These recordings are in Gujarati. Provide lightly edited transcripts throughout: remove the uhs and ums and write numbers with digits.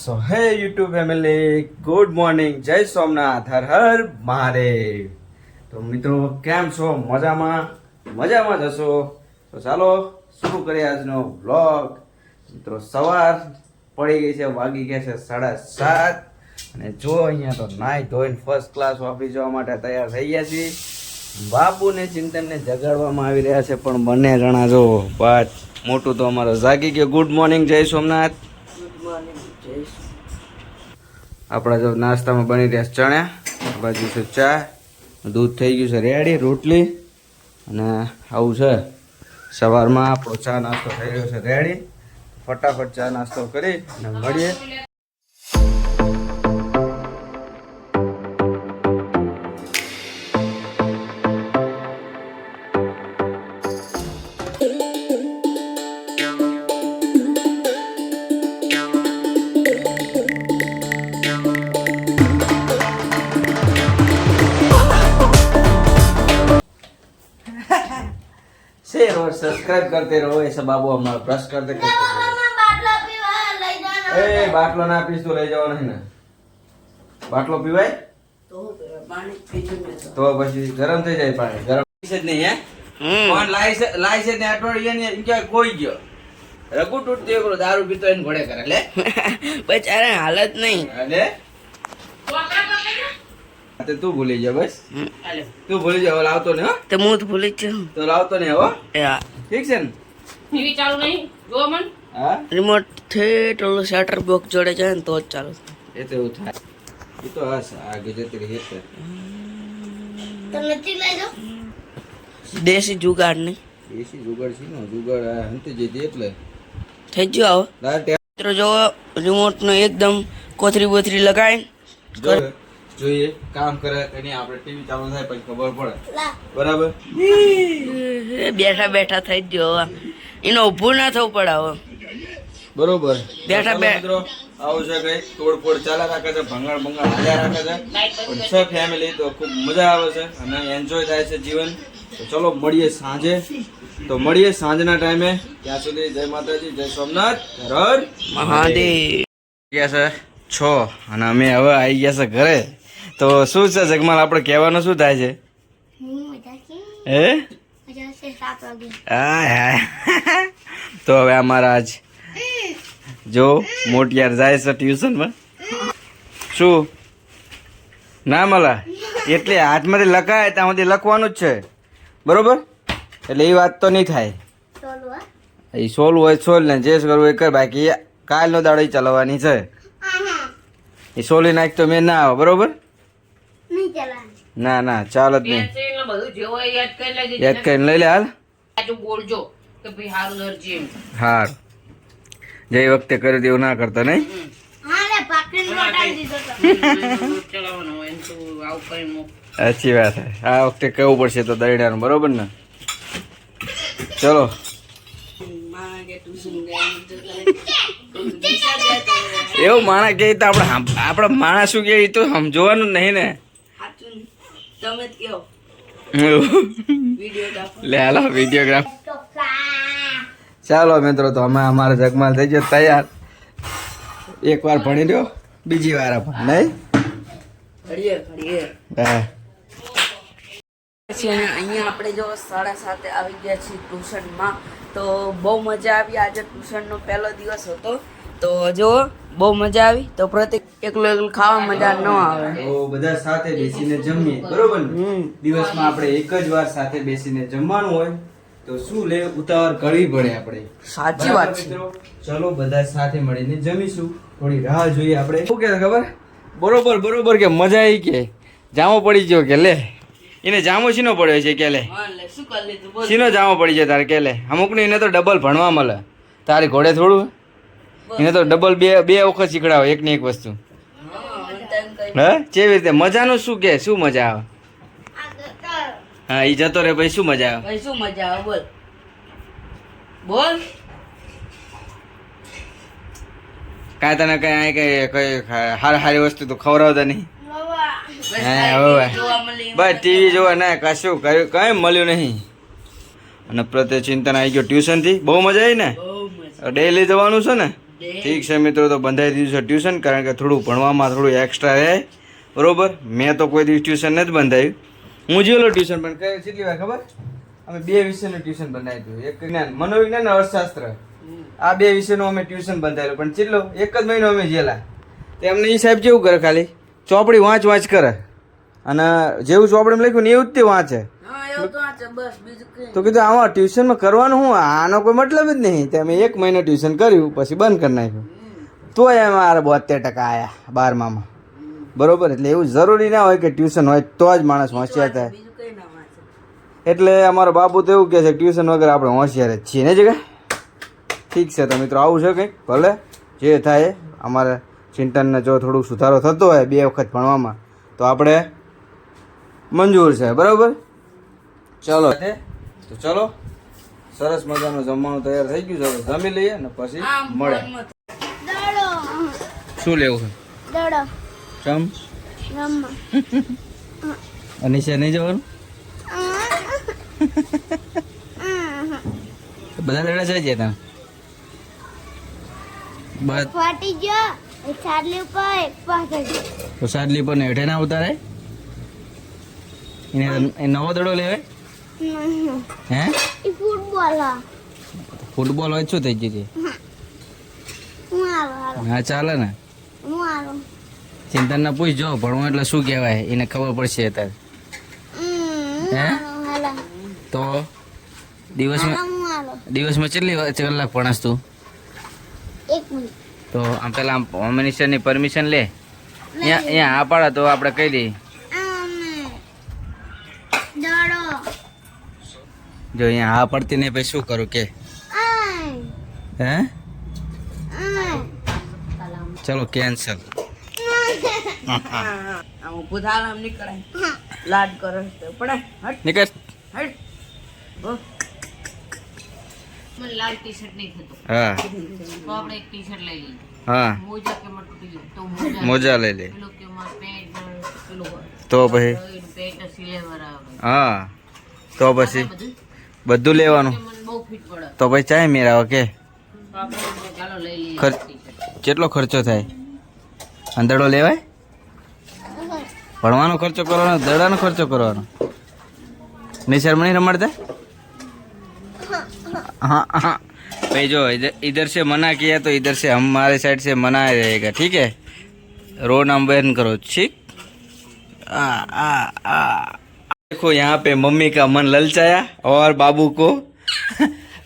સો હે યુટ્યુબ ફેમિલી, ગુડ મોર્નિંગ, જય સોમનાથ, હર હર મહાદેવ. તો મિત્રો કેમ છો? મજામાં જશો તો ચાલો શરૂ કરીએ આજનો વ્લોગ. મિત્રો સવાર પડી ગઈ છે, વાગી ગયા છે 7:30 અને જો અહીંયા તો નાઈ ધોઈને ફર્સ્ટ ક્લાસ ઓફિસ જવા માટે તૈયાર થઈ ગયા છીએ. બાપુને ચિંતનને જગાડવામાં આવી રહ્યા છે, પણ બંને જણા જો વાત મોટું તો અમારો જાગી ગયો. ગુડ મોર્નિંગ, જય સોમનાથ. આપણા જો નાસ્તામાં બની રહ્યા ચણા, બાજુ છે ચા, દૂધ થઈ ગયું છે રેડી, રોટલી અને આવું છે. સવારમાં આપણો ચા નાસ્તો થઈ રહ્યો છે રેડી. ફટાફટ ચા નાસ્તો કરી અને મળીએ. शेयर और सब्सक्राइब करते रहो. ऐसा बाबू हमारा ब्रश करते करते ए बाटलो ना पीस तो ले जाओ नहीं ना. बाटलो पीवाय तो પછી ગરમ થઈ જાય પાણી. ગરમ છે જ નહીં હે કોણ લાઈ છે ને અઠવાડિયે ને ક્યાં કોઈ ગયો રઘુ તૂટતી એકલો દારૂ પીતો એને ઘોડે કરે લે બચારા હાલત નહીં અલે તે તું ભૂલી જા બસ. તું ભૂલી જા, લાવતો ને હો. તો હું તો ભૂલી જ છું. તો લાવતો ને હો. હા ઠીક છે ને? ટીવી ચાલુ નહીં જો મન. હા રિમોટ થી ટોલો શટર બોક્સ જોડે જાય ને તો જ ચાલુ એ તો એવું થાય. એ તો હસ આગે જતી રહી છે. તમે તી લઈ જાઓ. દેશી જુગાડ નહીં એસી જુગાડ છે નો જુગાડ હંતે જેતી એટલે થઈ ગયો. આવો દાર મિત્રો જો રિમોટ નો એકદમ કોથરી બોથરી લગાવીને જોઈએ કામ કરે એની આપણે ટીવી ચાલુ થાય પછી ખબર પડે. બરાબર બેઠા બેઠા થઈ જ ગયો. હવે એનો ઊભું ના થવું પડે. હવે બરોબર બેઠા મિત્રો આવું છે કઈ તોડફોડ ચાલા રાખે છે, ભંગાણ હાલ્યા રાખે છે, પણ છે ફેમિલી તો ખૂબ મજા આવે છે અને એન્જોય થાય છે જીવન. તો ચલો મળીએ સાંજે. તો મળીએ સાંજના ટાઈમે. ત્યાં સુધી જય માતાજી, જય સોમનાથ, હર હર મહાદેવ. ગયા છે 6 અને અમે હવે આવી ગયા છે ઘરે. તો શું છે જગમાલ, આપણે કહેવાનું શું થાય છે? હે હા તો હવે અમારા આજ જો મોટિયાર જાય છે ટ્યુશનમાં. શું ના મળે એટલે હાથમાંથી લખાય ત્યાં સુધી લખવાનું જ છે. બરોબર, એટલે એ વાત તો નહીં થાય. એ સોલ હોય સોલ ને જે કરવું એ કર, બાકી કાલનો દાડો ચલાવવાની છે. એ સોલી નાખ તો મેં ના આવે. બરોબર, ના ના ચાલ જ નહીં. બધું જેવો યાદ કરી લેજે. યાદ કરીને લઈ લે હાલ. તું બોલજો કે ભાઈ હારું ધરજી એમ. હાર જે વખતે કરી દેવું ના કરતા નહીં. ચલાવવાનો હોય એમ તો આવું કરીને મૂક. સાચી વાત છે. આ વખતે કહેવું પડશે તો દરડાનું. બરોબર ને? ચલો એવું માણસ કે તો આપણે માણસ શું કે એ તો સમજવાનું નહીં ને. તમે જ કહો. લે હાલો વિડીયોગ્રાફ. ચાલો મિત્રો, તો અમે અમારા જગમાલ થઈ ગયો તૈયાર. એક વાર ભણી લ્યો, બીજી વાર નહીં. હા પછી અહીંયા આપણે જો 7:30 આવી ગયા છીએ ટ્યુશનમાં. તો બહુ મજા આવી. આજે ટ્યુશનનો પહેલો દિવસ હતો તો જો બહુ મજા આવી. તો પ્રતિક એકલું ખાવા મજા ન આવે. તો બધા સાથે બેસીને જમીએ. બરોબર ને? દિવસમાં આપણે એક જ વાર સાથે બેસીને જમવાનું હોય તો શું લે ઉતાવળ કરવી પડે આપણે. સાચી વાત છે. મિત્રો ચલો બધા સાથે મળીને જમીશું. થોડી રાહ જોઈએ આપણે. શું કે ખબર? બરોબર કે મજા આવી કે જામો પડી ગયો કે લે એને જામો શીનો પડ્યો છે કે લે શું કરી લીધું બોલ. શીનો જામો પડી જાય તારે કે લે. અમુકને એને તો ડબલ ભણવા મળે, તારી ઘોડે થોડું. એને તો ડબલ બે વખત શીખડાવે એક ની એક વસ્તુ. હા કેવી રીતે મજાનું શું કે શું મજા આવે? હા એ જતો રે ભાઈ શું મજા આવે? ભાઈ શું મજા આવે બોલ બોલ. કાંઈ તને કઈ હારી વસ્તુ તો ખવડાવતા નહીં. હા હવે બસ ટીવી જોવા ના કશું કર્યું કઈ મળ્યું નહીં. અને પ્રત્યે ચિંતન આવી ગયો ટ્યુશન થી. બહુ મજા આવી ને? ડેલી જવાનું છે ને? ઠીક છે મિત્રો, તો બંધાઈ દીધું છે ટ્યુશન, કારણ કે થોડું ભણવામાં થોડું એક્સ્ટ્રા રહે. બરોબર, મેં તો કોઈ દિવસ ટ્યુશન નથી બંધાયું. હું જેલો ટ્યુશન પણ કઈ કેટલી વાર ખબર, અમે 2 વિષયનું ટ્યુશન બંધાવ્યું હતું. એક જ્ઞાન મનોવિજ્ઞાન અને અર્થશાસ્ત્ર, આ 2 વિષયનું અમે ટ્યુશન બંધાયેલું. પણ કેટલો 1 જ મહિનો અમે જેલા. તો એમને એ સાહેબ કેવું કરે, ખાલી ચોપડી વાંચ કરે અને જેવું ચોપડીમાં લખ્યું ને એવું જ તે વાંચે. હા એવું તો આ છે બસ, બીજું કઈ તો કીધું આમાં ટ્યુશનમાં કરવાનું શું, આનો કોઈ મતલબ જ નહીં. તે અમે 1 મહિનો ટ્યુશન કર્યું, પછી બંધ કરી નાખ્યું. તોય અમારા 72% આવ્યા 12માં. બરોબર, એટલે એવું જરૂરી ના હોય કે ટ્યુશન હોય તો જ માણસ હોશિયાર થાય. બીજું કઈ ના વાંચે. એટલે અમારો બાપુ તો એવું કહે છે ટ્યુશન વગર આપણે હોશિયાર જ છીએ ને જગા. ઠીક છે, તો મિત્રો આવું છે કંઈક, ભલે જે થાય. અમારે ચિંતનને જો થોડુંક સુધારો થતો હોય 2 વખત ભણવામાં તો આપણે મંજૂર છે. બરાબર, ચલો તો ચલો, સરસ મજાનું જમવાનું તૈયાર થઈ ગયું છે. હવે જમી લઈએ ને પછી મળે. શું લેવું છે? ચમ અનિશા નહીં જવાનું? બધા દડા છે તને ફાટી ગયો સાડલી ઉપર એક પાછળ તો સાડલી પર હેઠે ના ઉતારે? એને નવો દડો લેવાય? હે ઈ ફૂટબોલ ફૂટબોલ હોય શું થઈ ગઈ? હું આવો હા ચાલે ને. હું આવો ચિંતન ને પૂછ, જો ભણવું એટલે શું કહેવાય એને ખબર પડશે અત્યારે. હે હાલો તો દિવસમાં કેટલી કલાક ભણસ તું? 1 મિનિટ તો આમ પેલા આમ હોમ મિનિસ્ટરની પરમિશન લે. અહીંયા આ પાડે તો આપણે કહી દઈએ. દડો જો અહીંયા આ પડતી નહીં પછી શું કરું કે? હે ચલો કેન્સલ. આમ બુધારામ નીકળાય, લાડ કરે તો પણ હટ નીકળ. હટ. ઓ, મને લાલ ટી શર્ટ નહીં થતો, હા તો આપણે એક ટી શર્ટ લઈ લઈએ. હા મોજા કે માં તૂટી ગયો તો મોજા લઈ લે. પેલો કે માં પેન્ટ પેલો તો પછી એનું પેન્ટ સિલેવર આવે, હા તો પછી બધું બધું લેવાનું. કે મને બહુ ફિટ પડે, તો પછી ચાય મેળાવો કે તો આપણે ચાલો લઈ લઈએ ખર્ચ ટી-શર્ટ. કેટલો ખર્ચો થાય? અંદરડો લેવાય? ભણવાનો ખર્ચો કરવાનો, દડાનો ખર્ચો કરવાનો. નિશર્મ નહીં રમાડતા? हाँ हाँ भाई जो इधर से मना किया तो इधर से हमारे साइड से मना रहेगा, ठीक है? रो नाम बयान करो, ठीक? देखो यहाँ पे मम्मी का मन ललचाया और बाबू को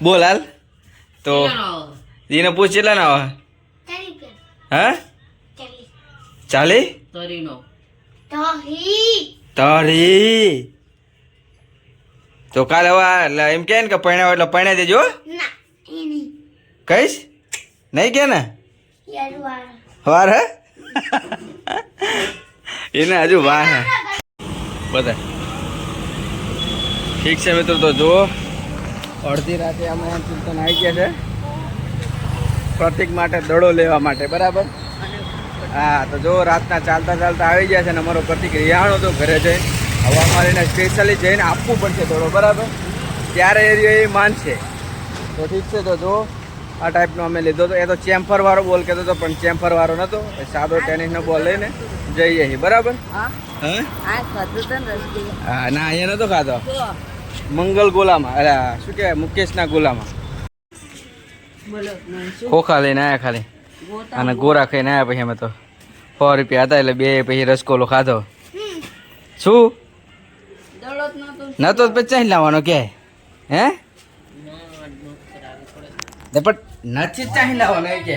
बोल हाल तो ये पूछ चला ना हाँ 40 તરીનો તારી તો કાલે હવે એમ કે ને કે પરણાવ એટલે પરણાઈ દેજો. ના એ નહીં કહીશ નહીં કે ને યાર વાર હે એને હજુ વાર હે બધા. ઠીક છે મિત્રો, તો જુઓ અડધી રાતે અમે ચિંતન આવી ગયા છે પ્રતિક માટે દડો લેવા માટે. બરાબર, હા તો જો રાતના ચાલતા ચાલતા આવી ગયા છે ને અમારો પ્રતિક રિયાણો તો ઘરે જઈને હવે અમારે એને સ્પેશિયલી જઈને આપવું પડશે દડો. બરાબર, ત્યારે એ માનશે. તો ઠીક છે, તો જો આ ટાઈપનો અમે લીધો હતો. એ તો ચેમ્ફર વાળો બોલ કહેતો હતો પણ ચેમ્ફર વાળો નતો, એ સાદો ટેનિસનો બોલ લઈને જઈએ છીએ. બરાબર, હા હા આ ખાધું તો ને રસગુલ્લા. હા ના અહીંયા નતો ખાધો, જો, મંગલ ગોલામાં, અરે શું કહેવાય મુકેશના ગોલામાં બોલો મેં શું ખોખા લઈને આવ્યા ખાલી ગોતા અને ગોરા ખાઈને આવ્યા. પછી અમે તો 100 રૂપિયા હતા એટલે 2 પછી રસગોલો ખાધો. શું દડો જ નતો. નતો તો પછી ચાઈ લાવવાનો કે? હે પણ નથી ચાઈ લાવવાનો એ કે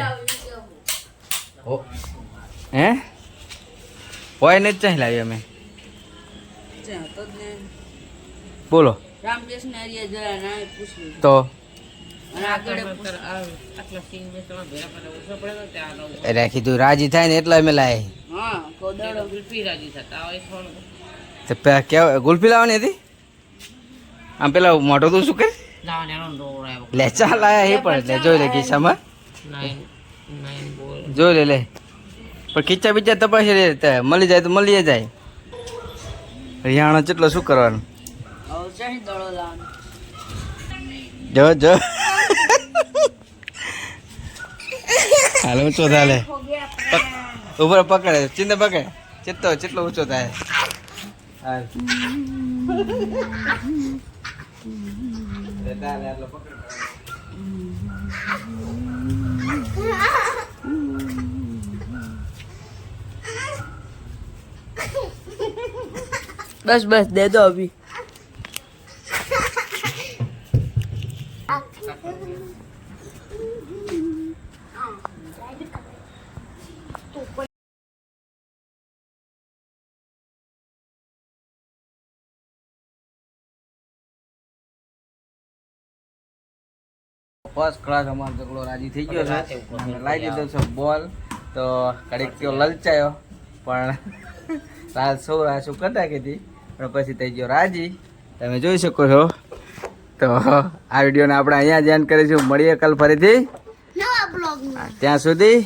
હે હોય ને જ ચાઈ લાવી અમે. ત્યાં તો જ ને બોલો રામકૃષ્ણ હરિયા જરા ના પૂછ્યું તો અને આગળ આટલા સિંગ વેચવા ભેરા પડે ઓછો પડે તો ત્યાં આગળ રાખી તું રાજી થાય ને એટલે અમે લાય. હા કોદડો ગુલ્ફી રાજી થતા હોય થોડું તો કેવા ગુલ્ફી લાવવાની હતી? આમ પેલા મોટો તું શું કરે લાવને એનો ડોરાય લે ચાલ આયા એ પણ લે જોઈ લે ખિસ્સામાં 9 બોલ જોઈ લે લે. પણ ખીચા બીજા તપાસી લે, મળી જાય તો મળી જાય. રિયાણો કેટલો શું કરવાનું? હવે ચાહી દડો લાવવાનો. જો જો હાલ ઊંચો થાય ઉપર પકડે ચિંતા પકડે ચેટલો ઊંચો થાય હાલ એટલો પકડ બસ બસ દે દો અભી ફર્સ્ટ ક્લાસ અમારો ઝઘડો રાજી થઈ ગયો છે અમે લાવી દીધો છે બોલ તો કડીક તેઓ લલચાયો પણ રાત શું કરતા કીધી પણ પછી થઈ ગયો રાજી તમે જોઈ શકો છો તો આ વિડીયોને આપણે અહીંયા જ એન્ડ કરીશું મળીએ કાલ ફરીથી નવા બ્લોગમાં ત્યાં સુધી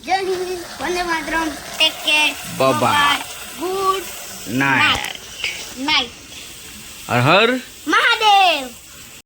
જય હિન્દ વંદે માતરમ take care Bye-bye. Good night night હર હર